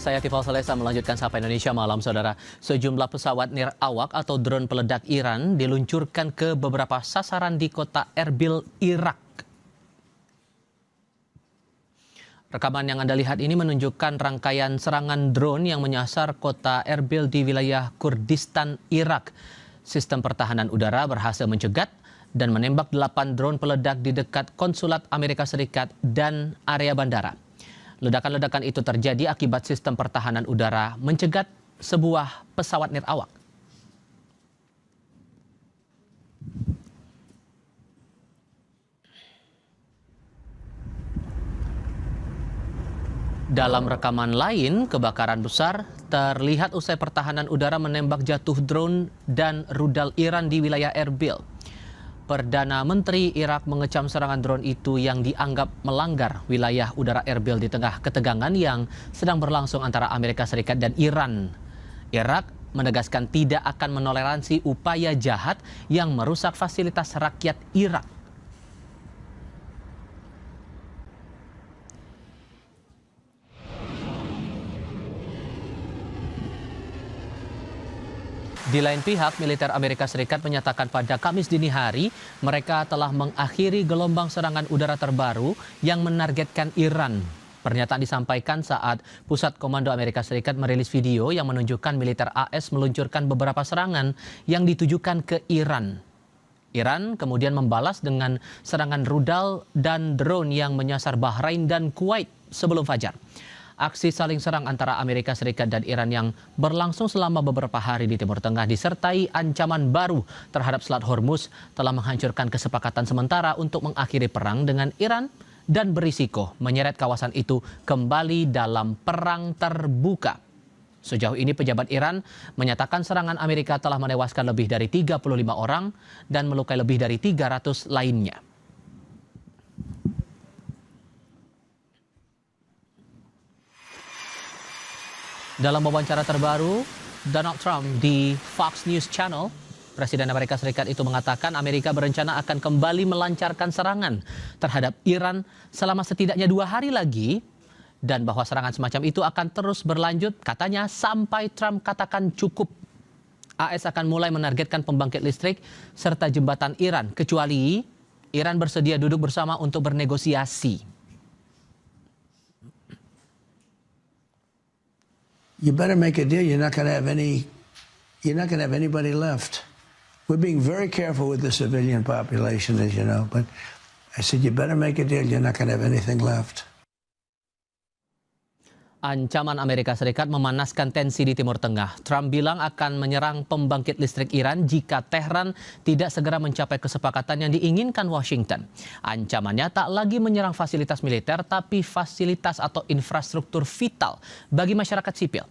Saya Tifal Salesa melanjutkan Sapa Indonesia Malam, Saudara. Sejumlah pesawat nirawak atau drone peledak Iran diluncurkan ke beberapa sasaran di kota Erbil, Irak. Rekaman yang Anda lihat ini menunjukkan rangkaian serangan drone yang menyasar kota Erbil di wilayah Kurdistan, Irak. Sistem pertahanan udara berhasil mencegat dan menembak 8 drone peledak di dekat konsulat Amerika Serikat dan area bandara. Ledakan-ledakan itu terjadi akibat sistem pertahanan udara mencegat sebuah pesawat nirawak. Dalam rekaman lain, kebakaran besar terlihat usai pertahanan udara menembak jatuh drone dan rudal Iran di wilayah Erbil. Perdana Menteri Irak mengecam serangan drone itu yang dianggap melanggar wilayah udara Erbil di tengah ketegangan yang sedang berlangsung antara Amerika Serikat dan Iran. Irak menegaskan tidak akan menoleransi upaya jahat yang merusak fasilitas rakyat Irak. Di lain pihak, militer Amerika Serikat menyatakan pada Kamis dini hari mereka telah mengakhiri gelombang serangan udara terbaru yang menargetkan Iran. Pernyataan disampaikan saat Pusat Komando Amerika Serikat merilis video yang menunjukkan militer AS meluncurkan beberapa serangan yang ditujukan ke Iran. Iran kemudian membalas dengan serangan rudal dan drone yang menyasar Bahrain dan Kuwait sebelum fajar. Aksi saling serang antara Amerika Serikat dan Iran yang berlangsung selama beberapa hari di Timur Tengah disertai ancaman baru terhadap Selat Hormuz telah menghancurkan kesepakatan sementara untuk mengakhiri perang dengan Iran dan berisiko menyeret kawasan itu kembali dalam perang terbuka. Sejauh ini pejabat Iran menyatakan serangan Amerika telah menewaskan lebih dari 35 orang dan melukai lebih dari 300 lainnya. Dalam wawancara terbaru Donald Trump di Fox News Channel, Presiden Amerika Serikat itu mengatakan Amerika berencana akan kembali melancarkan serangan terhadap Iran selama setidaknya 2 hari lagi dan bahwa serangan semacam itu akan terus berlanjut katanya sampai Trump katakan cukup. AS akan mulai menargetkan pembangkit listrik serta jembatan Iran kecuali Iran bersedia duduk bersama untuk bernegosiasi. You better make a deal. You're not going to have anybody left. We're being very careful with the civilian population, as you know. But I said, you better make a deal. You're not going to have anything left. Ancaman Amerika Serikat memanaskan tensi di Timur Tengah. Trump bilang akan menyerang pembangkit listrik Iran jika Tehran tidak segera mencapai kesepakatan yang diinginkan Washington. Ancamannya tak lagi menyerang fasilitas militer, tapi fasilitas atau infrastruktur vital bagi masyarakat sipil.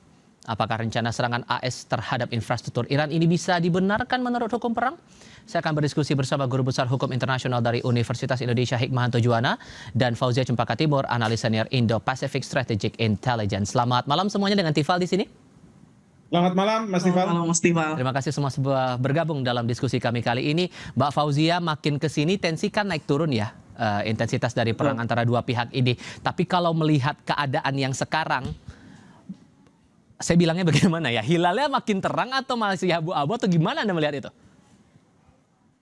Apakah rencana serangan AS terhadap infrastruktur Iran ini bisa dibenarkan menurut hukum perang? Saya akan berdiskusi bersama Guru Besar Hukum Internasional dari Universitas Indonesia Hikmahanto Juwana dan Fauzia Cempaka Timur, analis senior Indo-Pacific Strategic Intelligence. Selamat malam semuanya dengan Tifal di sini. Selamat malam, Mas Tifal. Selamat malam, Mas Tifal. Terima kasih semua bergabung dalam diskusi kami kali ini. Mbak Fauzia, makin ke sini tensi kan naik turun ya, intensitas dari perang antara dua pihak ini. Tapi kalau melihat keadaan yang sekarang, saya bilangnya bagaimana ya? Hilalnya makin terang atau masih abu-abu atau gimana Anda melihat itu?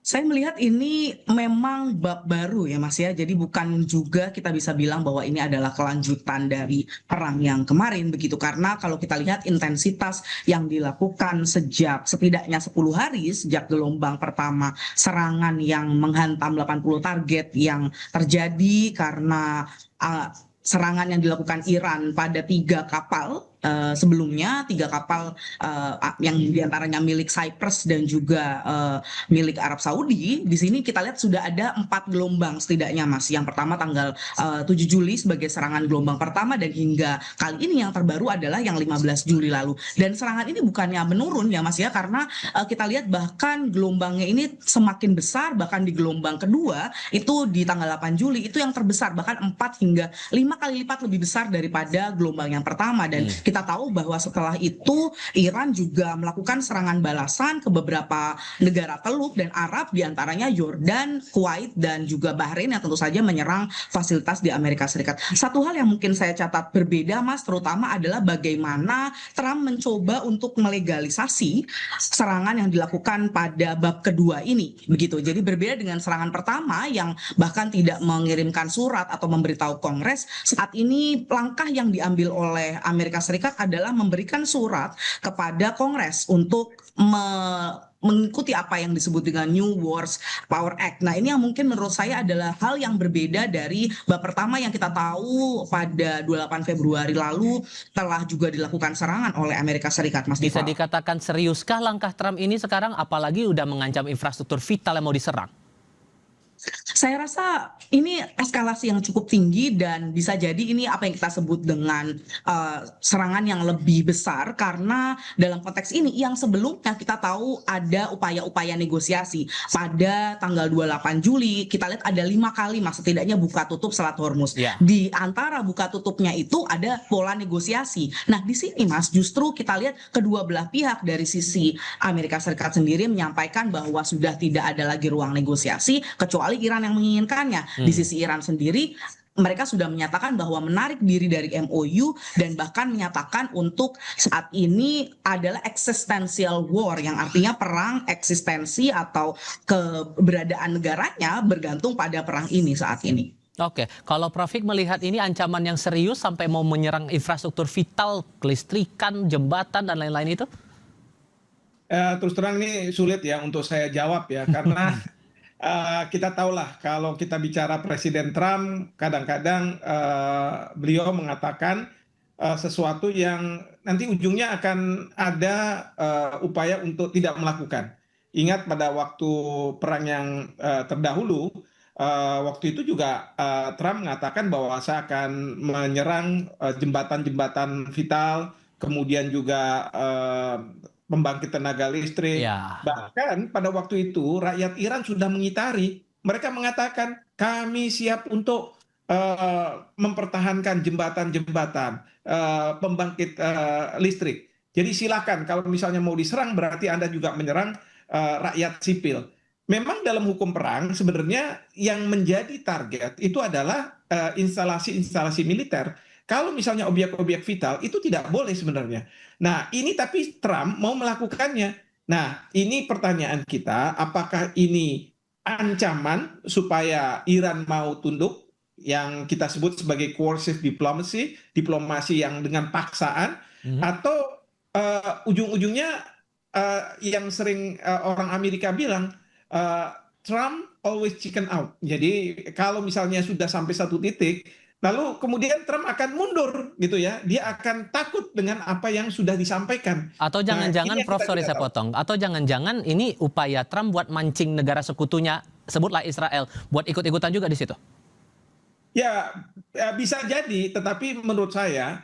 Saya melihat ini memang bab baru ya Mas ya. Jadi bukan juga kita bisa bilang bahwa ini adalah kelanjutan dari perang yang kemarin begitu. Karena kalau kita lihat intensitas yang dilakukan sejak setidaknya 10 hari sejak gelombang pertama serangan yang menghantam 80 target yang terjadi karena serangan yang dilakukan Iran pada 3 kapal sebelumnya, 3 kapal yang diantaranya milik Cyprus dan juga milik Arab Saudi. Di sini kita lihat sudah ada 4 gelombang setidaknya Mas. Yang pertama tanggal 7 Juli sebagai serangan gelombang pertama dan hingga kali ini yang terbaru adalah yang 15 Juli lalu. Dan serangan ini bukannya menurun ya Mas ya, karena kita lihat bahkan gelombangnya ini semakin besar, bahkan di gelombang kedua itu di tanggal 8 Juli itu yang terbesar, bahkan 4 hingga 5 kali lipat lebih besar daripada gelombang yang pertama. Dan kita tahu bahwa setelah itu Iran juga melakukan serangan balasan ke beberapa negara Teluk dan Arab, diantaranya Yordan, Kuwait, dan juga Bahrain yang tentu saja menyerang fasilitas di Amerika Serikat. Satu hal yang mungkin saya catat berbeda, Mas, terutama adalah bagaimana Trump mencoba untuk melegalisasi serangan yang dilakukan pada bab kedua ini. Begitu. Jadi berbeda dengan serangan pertama yang bahkan tidak mengirimkan surat atau memberitahu Kongres, saat ini langkah yang diambil oleh Amerika Serikat adalah memberikan surat kepada Kongres untuk mengikuti apa yang disebut dengan New Wars Power Act. Nah, ini yang mungkin menurut saya adalah hal yang berbeda dari bab pertama yang kita tahu pada 28 Februari lalu telah juga dilakukan serangan oleh Amerika Serikat, Mas Bisa Dival. dikatakan seriuskah langkah Trump ini sekarang, apalagi udah mengancam infrastruktur vital yang mau diserang? Saya rasa ini eskalasi yang cukup tinggi dan bisa jadi ini apa yang kita sebut dengan serangan yang lebih besar, karena dalam konteks ini yang sebelumnya kita tahu ada upaya-upaya negosiasi. Pada tanggal 28 Juli kita lihat ada 5 kali Mas setidaknya buka tutup Selat Hormuz. Ya. Di antara buka tutupnya itu ada pola negosiasi. Nah, di sini Mas justru kita lihat kedua belah pihak, dari sisi Amerika Serikat sendiri menyampaikan bahwa sudah tidak ada lagi ruang negosiasi kecuali Iran yang menginginkannya. Di sisi Iran sendiri mereka sudah menyatakan bahwa menarik diri dari MOU dan bahkan menyatakan untuk saat ini adalah existential war, yang artinya perang eksistensi atau keberadaan negaranya bergantung pada perang ini saat ini. Oke, kalau Prof. melihat ini ancaman yang serius sampai mau menyerang infrastruktur vital, kelistrikan, jembatan, dan lain-lain itu? Terus terang ini sulit ya untuk saya jawab ya, karena kita tahulah kalau kita bicara Presiden Trump, kadang-kadang beliau mengatakan sesuatu yang nanti ujungnya akan ada upaya untuk tidak melakukan. Ingat pada waktu perang yang terdahulu, waktu itu juga Trump mengatakan bahwa saya akan menyerang jembatan-jembatan vital, kemudian juga pembangkit tenaga listrik. Ya. Bahkan pada waktu itu rakyat Iran sudah mengitari. Mereka mengatakan kami siap untuk mempertahankan jembatan-jembatan, pembangkit listrik. Jadi silakan kalau misalnya mau diserang berarti Anda juga menyerang rakyat sipil. Memang dalam hukum perang sebenarnya yang menjadi target itu adalah instalasi-instalasi militer. Kalau misalnya objek-objek vital itu tidak boleh sebenarnya. Nah, ini tapi Trump mau melakukannya. Nah, ini pertanyaan kita, apakah ini ancaman supaya Iran mau tunduk, yang kita sebut sebagai coercive diplomacy, diplomasi yang dengan paksaan, atau ujung-ujungnya yang sering orang Amerika bilang, Trump always chicken out. Jadi kalau misalnya sudah sampai satu titik, lalu kemudian Trump akan mundur gitu ya. Dia akan takut dengan apa yang sudah disampaikan. Atau jangan-jangan, Prof, sorry saya potong. Atau jangan-jangan ini upaya Trump buat mancing negara sekutunya, sebutlah Israel, buat ikut-ikutan juga di situ? Ya, bisa jadi. Tetapi menurut saya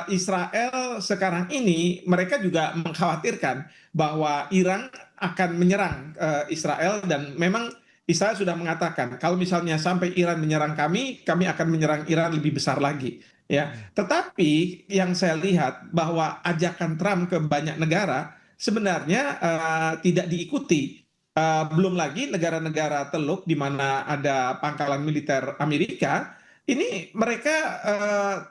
Israel sekarang ini mereka juga mengkhawatirkan bahwa Iran akan menyerang Israel, dan memang Israel sudah mengatakan kalau misalnya sampai Iran menyerang kami akan menyerang Iran lebih besar lagi. Ya, tetapi yang saya lihat bahwa ajakan Trump ke banyak negara sebenarnya tidak diikuti. Belum lagi negara-negara Teluk di mana ada pangkalan militer Amerika, ini mereka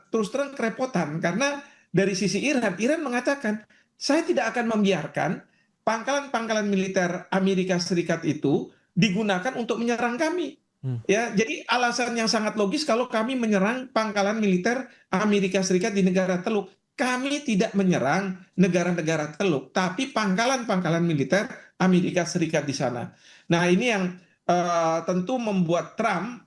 terus terang kerepotan karena dari sisi Iran mengatakan saya tidak akan membiarkan pangkalan-pangkalan militer Amerika Serikat itu digunakan untuk menyerang kami. Ya, jadi alasan yang sangat logis kalau kami menyerang pangkalan militer Amerika Serikat di negara Teluk. Kami tidak menyerang negara-negara Teluk, tapi pangkalan-pangkalan militer Amerika Serikat di sana. Nah, ini yang tentu membuat Trump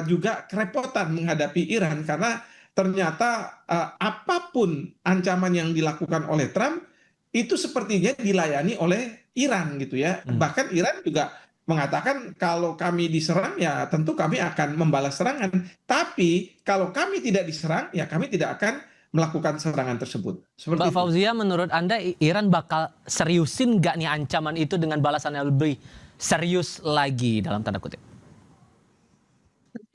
juga kerepotan menghadapi Iran, karena ternyata apapun ancaman yang dilakukan oleh Trump itu sepertinya dilayani oleh Iran gitu ya. Bahkan Iran juga mengatakan kalau kami diserang ya tentu kami akan membalas serangan. Tapi kalau kami tidak diserang ya kami tidak akan melakukan serangan tersebut. Mbak Fauzia, menurut Anda Iran bakal seriusin nggak nih ancaman itu dengan balasan yang lebih serius lagi dalam tanda kutip?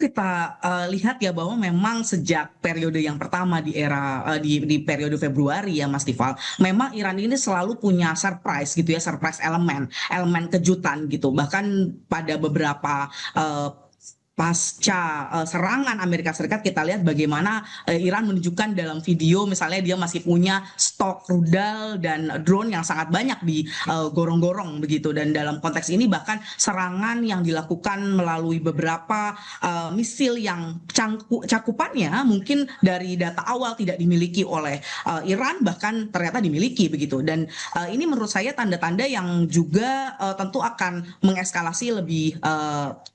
kita lihat ya bahwa memang sejak periode yang pertama di era di periode Februari ya Mas Tifal, memang Iran ini selalu punya surprise gitu ya, surprise elemen, elemen kejutan gitu. Bahkan pada beberapa pasca serangan Amerika Serikat kita lihat bagaimana Iran menunjukkan dalam video misalnya dia masih punya stok rudal dan drone yang sangat banyak di gorong-gorong begitu, dan dalam konteks ini bahkan serangan yang dilakukan melalui beberapa misil yang cakupannya mungkin dari data awal tidak dimiliki oleh Iran bahkan ternyata dimiliki begitu, dan ini menurut saya tanda-tanda yang juga tentu akan mengeskalasi lebih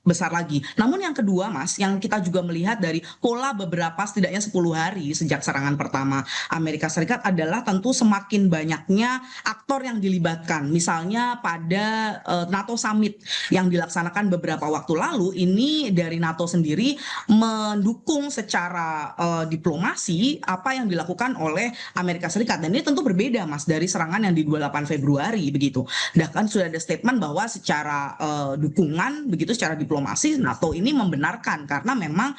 besar lagi. Namun yang kedua Mas, yang kita juga melihat dari pola beberapa setidaknya 10 hari sejak serangan pertama Amerika Serikat adalah tentu semakin banyaknya aktor yang dilibatkan. Misalnya pada NATO Summit yang dilaksanakan beberapa waktu lalu, ini dari NATO sendiri mendukung secara diplomasi apa yang dilakukan oleh Amerika Serikat, dan ini tentu berbeda Mas dari serangan yang di 28 Februari begitu. Bahkan sudah ada statement bahwa secara dukungan begitu, secara diplomasi NATO ini membenarkan karena memang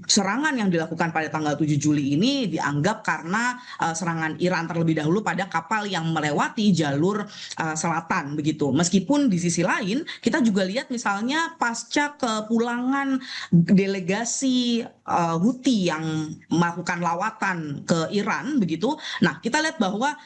serangan yang dilakukan pada tanggal 7 Juli ini dianggap karena serangan Iran terlebih dahulu pada kapal yang melewati jalur selatan begitu. Meskipun di sisi lain kita juga lihat misalnya pasca kepulangan delegasi Houthi yang melakukan lawatan ke Iran begitu. Nah, kita lihat bahwa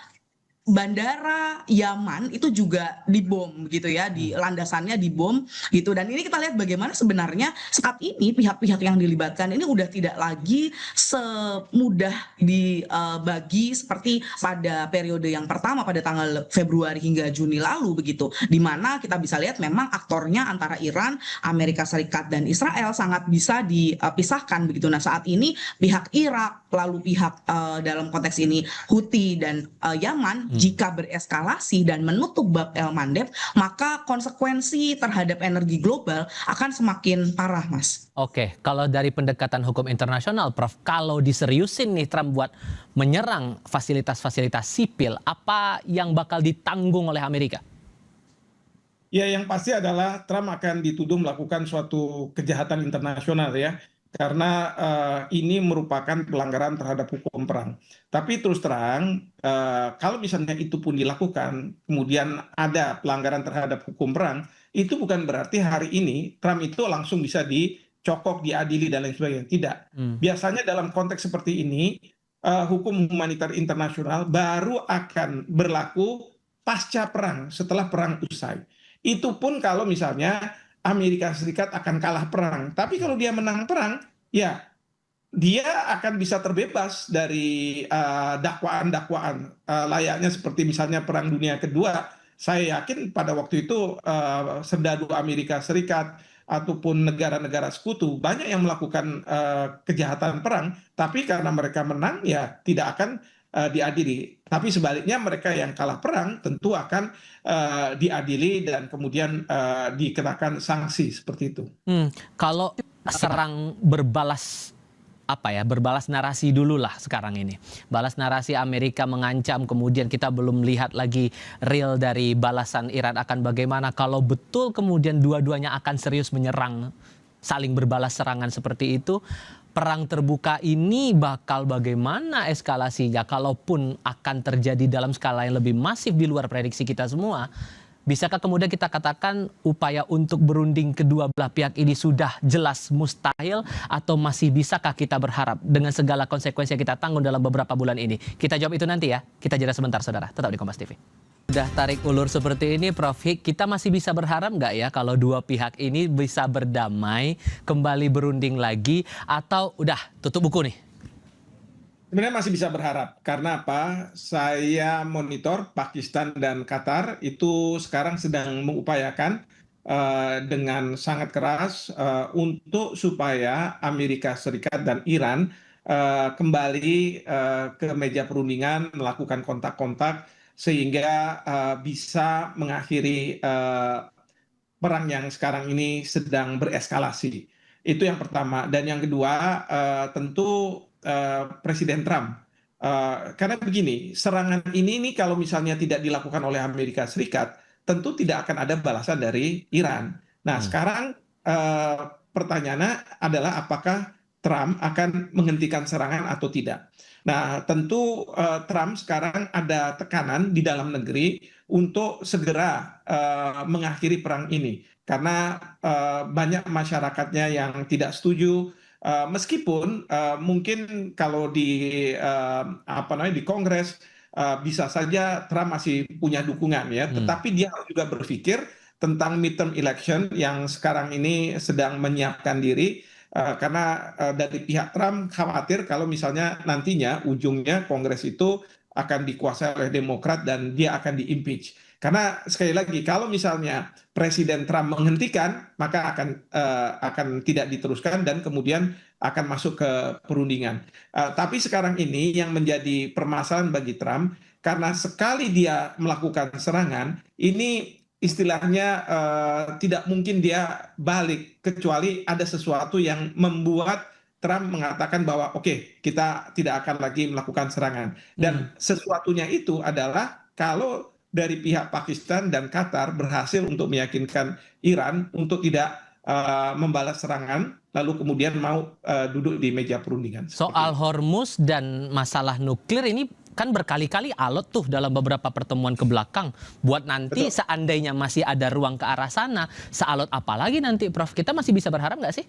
bandara Yaman itu juga dibom gitu ya, di landasannya dibom gitu, dan ini kita lihat bagaimana sebenarnya saat ini pihak-pihak yang dilibatkan ini udah tidak lagi semudah dibagi seperti pada periode yang pertama pada tanggal Februari hingga Juni lalu begitu, di mana kita bisa lihat memang aktornya antara Iran, Amerika Serikat dan Israel sangat bisa dipisahkan begitu. Nah, saat ini pihak Irak lalu pihak dalam konteks ini Houthi dan Yaman jika bereskalasi dan menutup bab El Mandeb, maka konsekuensi terhadap energi global akan semakin parah, Mas. Oke, kalau dari pendekatan hukum internasional, Prof, kalau diseriusin nih Trump buat menyerang fasilitas-fasilitas sipil, apa yang bakal ditanggung oleh Amerika? Ya, yang pasti adalah Trump akan dituduh melakukan suatu kejahatan internasional ya, karena ini merupakan pelanggaran terhadap hukum perang. Tapi terus terang, kalau misalnya itu pun dilakukan, kemudian ada pelanggaran terhadap hukum perang, itu bukan berarti hari ini Trump itu langsung bisa dicokok, diadili, dan lain sebagainya. Tidak. Biasanya dalam konteks seperti ini, hukum humanitar internasional baru akan berlaku pasca perang, setelah perang usai. Itu pun kalau misalnya Amerika Serikat akan kalah perang. Tapi kalau dia menang perang, ya dia akan bisa terbebas dari dakwaan-dakwaan layaknya seperti misalnya Perang Dunia Kedua. Saya yakin pada waktu itu serdadu Amerika Serikat ataupun negara-negara sekutu banyak yang melakukan kejahatan perang, tapi karena mereka menang ya tidak akan diadili. Tapi sebaliknya mereka yang kalah perang tentu akan diadili dan kemudian dikenakan sanksi seperti itu. Kalau serang berbalas berbalas narasi dulu lah sekarang ini. Balas narasi Amerika mengancam, kemudian kita belum lihat lagi real dari balasan Iran akan bagaimana. Kalau betul kemudian dua-duanya akan serius menyerang, saling berbalas serangan seperti itu, perang terbuka ini bakal bagaimana eskalasinya? Kalaupun akan terjadi dalam skala yang lebih masif di luar prediksi kita semua, bisakah kemudian kita katakan upaya untuk berunding kedua belah pihak ini sudah jelas mustahil, atau masih bisakah kita berharap dengan segala konsekuensi yang kita tanggung dalam beberapa bulan ini? Kita jawab itu nanti ya. Kita jeda sebentar, saudara. Tetap di Kompas TV. Udah tarik ulur seperti ini, Prof Hik, kita masih bisa berharap nggak ya kalau dua pihak ini bisa berdamai, kembali berunding lagi, atau udah tutup buku nih? Sebenarnya masih bisa berharap, karena apa? Saya monitor Pakistan dan Qatar itu sekarang sedang mengupayakan dengan sangat keras untuk supaya Amerika Serikat dan Iran kembali ke meja perundingan, melakukan kontak-kontak sehingga bisa mengakhiri perang yang sekarang ini sedang bereskalasi. Itu yang pertama. Dan yang kedua, tentu Presiden Trump. Karena begini, serangan ini kalau misalnya tidak dilakukan oleh Amerika Serikat, tentu tidak akan ada balasan dari Iran. Nah, sekarang pertanyaannya adalah apakah Trump akan menghentikan serangan atau tidak. Nah, tentu Trump sekarang ada tekanan di dalam negeri untuk segera mengakhiri perang ini karena banyak masyarakatnya yang tidak setuju. Meskipun mungkin kalau di di Kongres bisa saja Trump masih punya dukungan ya, tetapi dia harus juga berpikir tentang midterm election yang sekarang ini sedang menyiapkan diri karena dari pihak Trump khawatir kalau misalnya nantinya ujungnya Kongres itu akan dikuasai oleh Demokrat dan dia akan di-impeach. Karena sekali lagi kalau misalnya Presiden Trump menghentikan maka akan tidak diteruskan dan kemudian akan masuk ke perundingan. Tapi sekarang ini yang menjadi permasalahan bagi Trump karena sekali dia melakukan serangan ini istilahnya tidak mungkin dia balik kecuali ada sesuatu yang membuat Trump mengatakan bahwa oke, kita tidak akan lagi melakukan serangan. Dan sesuatunya itu adalah kalau dari pihak Pakistan dan Qatar berhasil untuk meyakinkan Iran untuk tidak membalas serangan, lalu kemudian mau duduk di meja perundingan. Soal Hormuz dan masalah nuklir ini kan berkali-kali alot tuh dalam beberapa pertemuan ke belakang. Buat nanti Betul. seandainya masih ada ruang ke arah sana, sealot apa lagi nanti Prof? Kita masih bisa berharap nggak sih?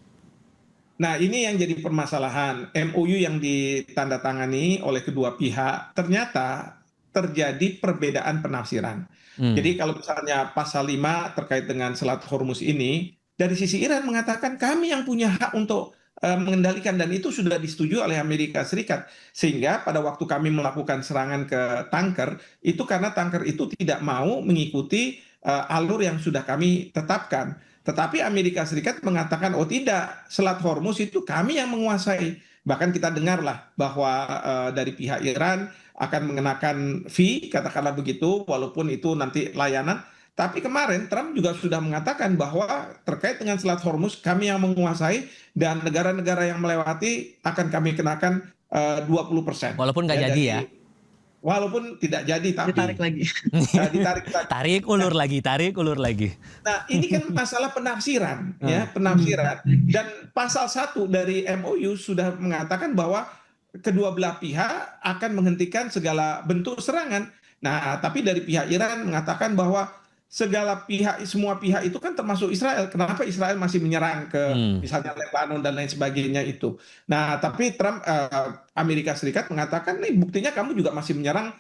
Nah, ini yang jadi permasalahan. MOU yang ditandatangani oleh kedua pihak ternyata terjadi perbedaan penafsiran. Jadi kalau misalnya pasal 5 terkait dengan Selat Hormuz ini, dari sisi Iran mengatakan kami yang punya hak untuk mengendalikan dan itu sudah disetujui oleh Amerika Serikat. Sehingga pada waktu kami melakukan serangan ke tanker, itu karena tanker itu tidak mau mengikuti alur yang sudah kami tetapkan. Tetapi Amerika Serikat mengatakan, oh tidak, Selat Hormuz itu kami yang menguasai. Bahkan kita dengarlah bahwa dari pihak Iran akan mengenakan fee, katakanlah begitu, walaupun itu nanti layanan. Tapi kemarin Trump juga sudah mengatakan bahwa terkait dengan Selat Hormuz kami yang menguasai dan negara-negara yang melewati akan kami kenakan 20%. Walaupun nggak jadi ya. Walaupun tidak jadi tapi Ditarik lagi. ditarik lagi. Tarik ulur lagi. Nah, ini kan masalah penafsiran, ya, penafsiran. Dan pasal 1 dari MOU sudah mengatakan bahwa kedua belah pihak akan menghentikan segala bentuk serangan. Nah, tapi dari pihak Iran mengatakan bahwa semua pihak itu kan termasuk Israel. Kenapa Israel masih menyerang ke misalnya Lebanon dan lain sebagainya itu. Nah, tapi Trump, Amerika Serikat mengatakan nih buktinya kamu juga masih menyerang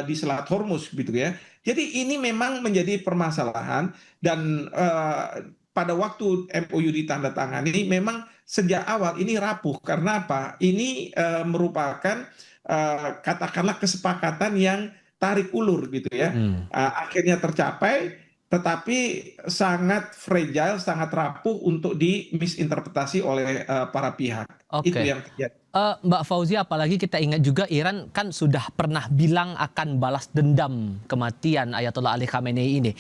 di Selat Hormuz gitu ya. Jadi ini memang menjadi permasalahan dan pada waktu MOU ditandatangani memang sejak awal ini rapuh karena apa? Ini merupakan katakanlah kesepakatan yang tarik ulur gitu ya. Akhirnya tercapai tetapi sangat fragile, sangat rapuh untuk dimisinterpretasi oleh para pihak. Oke. Itu yang terjadi. Mbak Fauzia, apalagi kita ingat juga Iran kan sudah pernah bilang akan balas dendam kematian Ayatollah Ali Khamenei ini.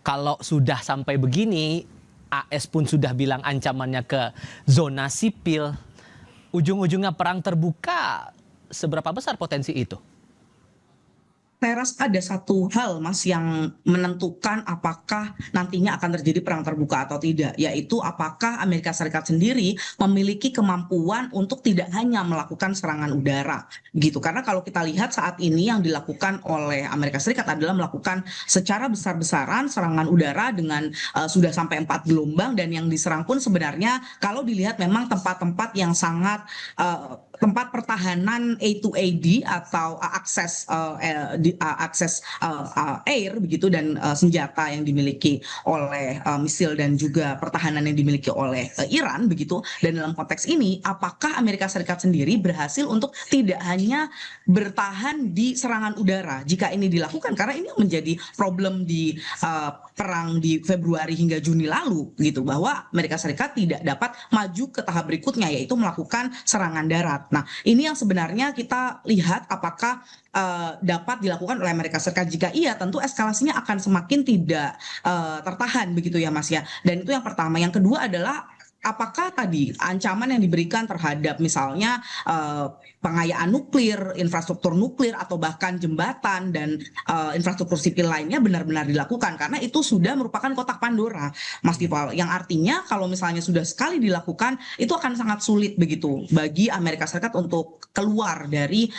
Kalau sudah sampai begini, AS pun sudah bilang ancamannya ke zona sipil, ujung-ujungnya perang terbuka, seberapa besar potensi itu? Saya rasa ada satu hal, Mas, yang menentukan apakah nantinya akan terjadi perang terbuka atau tidak, yaitu apakah Amerika Serikat sendiri memiliki kemampuan untuk tidak hanya melakukan serangan udara, gitu. Karena kalau kita lihat saat ini yang dilakukan oleh Amerika Serikat adalah melakukan secara besar-besaran serangan udara dengan sudah sampai 4 gelombang, dan yang diserang pun sebenarnya kalau dilihat memang tempat-tempat yang sangat tempat pertahanan A2AD atau akses air begitu, dan senjata yang dimiliki oleh misil dan juga pertahanan yang dimiliki oleh Iran begitu. Dan dalam konteks ini apakah Amerika Serikat sendiri berhasil untuk tidak hanya bertahan di serangan udara jika ini dilakukan, karena ini menjadi problem di perang di Februari hingga Juni lalu gitu, bahwa Amerika Serikat tidak dapat maju ke tahap berikutnya yaitu melakukan serangan darat. Nah, ini yang sebenarnya kita lihat apakah dapat dilakukan oleh Amerika Serikat. Jika iya, tentu eskalasinya akan semakin tidak tertahan begitu ya, Mas ya. Dan itu yang pertama. Yang kedua adalah apakah tadi ancaman yang diberikan terhadap misalnya pengayaan nuklir, infrastruktur nuklir, atau bahkan jembatan dan infrastruktur sipil lainnya benar-benar dilakukan, karena itu sudah merupakan kotak Pandora, Mas Tifal, yang artinya kalau misalnya sudah sekali dilakukan itu akan sangat sulit begitu bagi Amerika Serikat untuk keluar dari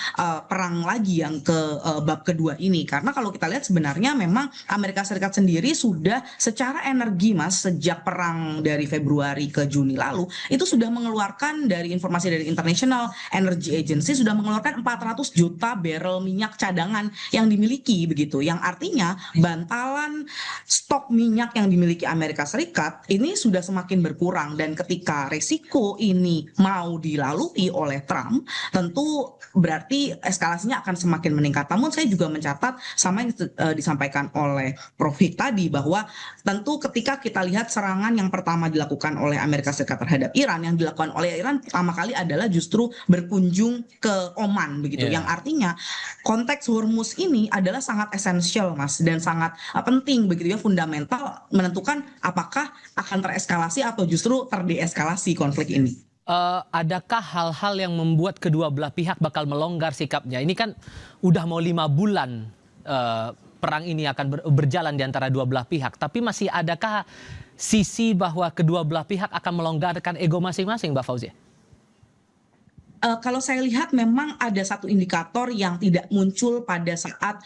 perang lagi yang ke bab kedua ini. Karena kalau kita lihat sebenarnya memang Amerika Serikat sendiri sudah secara energi, Mas, sejak perang dari Februari ke Juni lalu itu sudah mengeluarkan, dari informasi dari International Energy Agency, sudah mengeluarkan 400 juta barrel minyak cadangan yang dimiliki begitu, yang artinya bantalan stok minyak yang dimiliki Amerika Serikat ini sudah semakin berkurang. Dan ketika resiko ini mau dilalui oleh Trump, tentu berarti eskalasinya akan semakin meningkat. Namun saya juga mencatat sama yang disampaikan oleh Prof. Hik tadi, bahwa tentu ketika kita lihat serangan yang pertama dilakukan oleh Amerika Serikat terhadap Iran, yang dilakukan oleh Iran pertama kali adalah justru berkunjung ke Oman begitu, yang artinya konteks Hormuz ini adalah sangat esensial, Mas, dan sangat penting begitu ya, fundamental menentukan apakah akan tereskalasi atau justru terdeeskalasi konflik ini. Adakah hal-hal yang membuat kedua belah pihak bakal melonggar sikapnya? Ini kan udah mau 5 bulan perang ini akan berjalan di antara dua belah pihak, tapi masih adakah sisi bahwa kedua belah pihak akan melonggarkan ego masing-masing, Mbak Fauzia? Kalau saya lihat memang ada satu indikator yang tidak muncul pada saat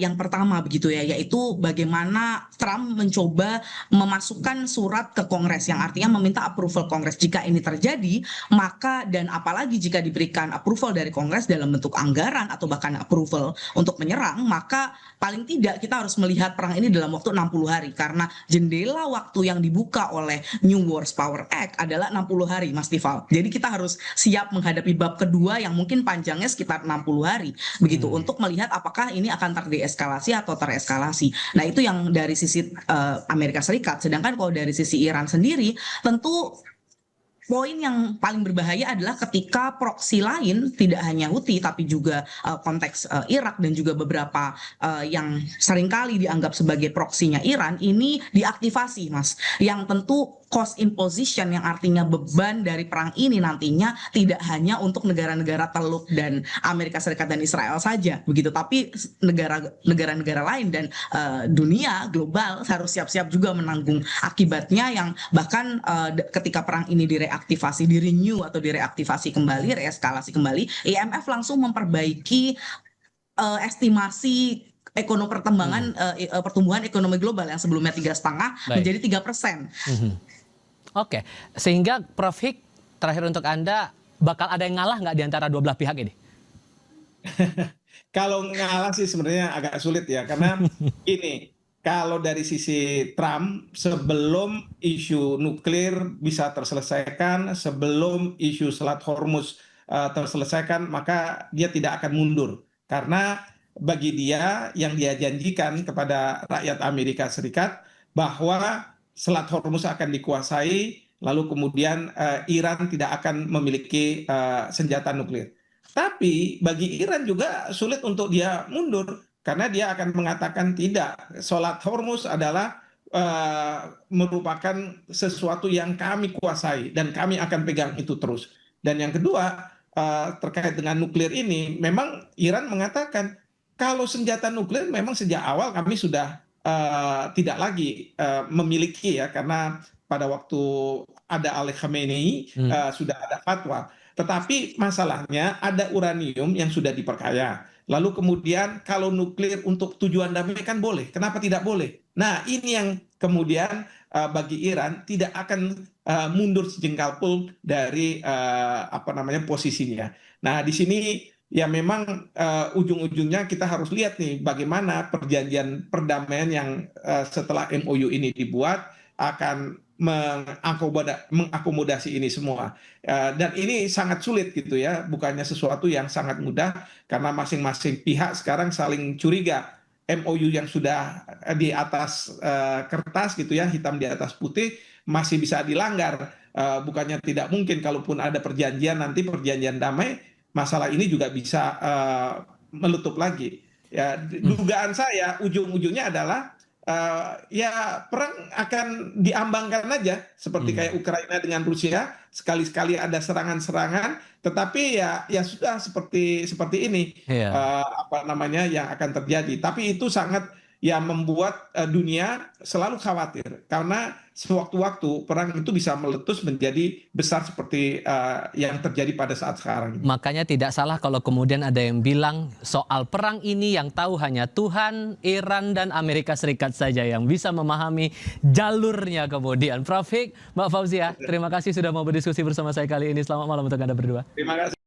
yang pertama begitu ya, yaitu bagaimana Trump mencoba memasukkan surat ke Kongres, yang artinya meminta approval Kongres. Jika ini terjadi, maka, dan apalagi jika diberikan approval dari Kongres dalam bentuk anggaran atau bahkan approval untuk menyerang, maka paling tidak kita harus melihat perang ini dalam waktu 60 hari, karena jendela waktu yang dibuka oleh New Wars Power Act adalah 60 hari, Mas Tifal. Jadi kita harus siap menghadapi bab kedua yang mungkin panjangnya sekitar 60 hari begitu, untuk melihat apakah ini akan terdeeskalasi atau tereskalasi. Nah, itu yang dari sisi Amerika Serikat. Sedangkan kalau dari sisi Iran sendiri, tentu poin yang paling berbahaya adalah ketika proksi lain, tidak hanya Houthi tapi juga konteks Irak dan juga beberapa yang seringkali dianggap sebagai proksinya Iran ini diaktifasi, Mas. Yang tentu cost imposition, yang artinya beban dari perang ini nantinya tidak hanya untuk negara-negara Teluk dan Amerika Serikat dan Israel saja begitu, tapi negara-negara lain dan dunia global harus siap-siap juga menanggung akibatnya, yang bahkan ketika perang ini direaktivasi, di-renew atau direaktivasi kembali, reeskalasi kembali, IMF langsung memperbaiki estimasi pertumbuhan ekonomi global yang sebelumnya 3,5 menjadi 3%. Oke, sehingga Prof. Hik, terakhir untuk Anda, bakal ada yang ngalah nggak di antara dua belah pihak ini? Kalau ngalah sih sebenarnya agak sulit ya, karena ini kalau dari sisi Trump, sebelum isu nuklir bisa terselesaikan, sebelum isu Selat Hormuz terselesaikan, maka dia tidak akan mundur. Karena bagi dia, yang dia janjikan kepada rakyat Amerika Serikat bahwa Selat Hormuz akan dikuasai, lalu kemudian Iran tidak akan memiliki senjata nuklir. Tapi bagi Iran juga sulit untuk dia mundur, karena dia akan mengatakan tidak, Selat Hormuz adalah merupakan sesuatu yang kami kuasai dan kami akan pegang itu terus. Dan yang kedua, terkait dengan nuklir ini, memang Iran mengatakan kalau senjata nuklir memang sejak awal kami sudah tidak lagi memiliki ya, karena pada waktu ada Ali Khamenei sudah ada fatwa. Tetapi masalahnya ada uranium yang sudah diperkaya. Lalu kemudian kalau nuklir untuk tujuan damai kan boleh, kenapa tidak boleh? Nah, ini yang kemudian bagi Iran tidak akan mundur sejengkal pun dari posisinya. Nah, di sini ya memang ujung-ujungnya kita harus lihat nih bagaimana perjanjian perdamaian yang setelah MOU ini dibuat akan mengakomodasi ini semua. Dan ini sangat sulit gitu ya, bukannya sesuatu yang sangat mudah, karena masing-masing pihak sekarang saling curiga. MOU yang sudah di atas kertas gitu ya, hitam di atas putih, masih bisa dilanggar. Bukannya tidak mungkin, kalaupun ada perjanjian, nanti perjanjian damai, masalah ini juga bisa meletup lagi. Ya, dugaan saya ujung-ujungnya adalah ya perang akan diambangkan aja seperti kayak Ukraina dengan Rusia, sekali-sekali ada serangan-serangan, tetapi ya sudah seperti ini Iya. apa namanya yang akan terjadi. Tapi itu sangat ya membuat dunia selalu khawatir karena sewaktu-waktu perang itu bisa meletus menjadi besar seperti yang terjadi pada saat sekarang ini. Makanya tidak salah kalau kemudian ada yang bilang soal perang ini yang tahu hanya Tuhan, Iran, dan Amerika Serikat saja yang bisa memahami jalurnya kemudian. Prof. Hik, Mbak Fauzia, terima kasih sudah mau berdiskusi bersama saya kali ini. Selamat malam untuk Anda berdua. Terima kasih.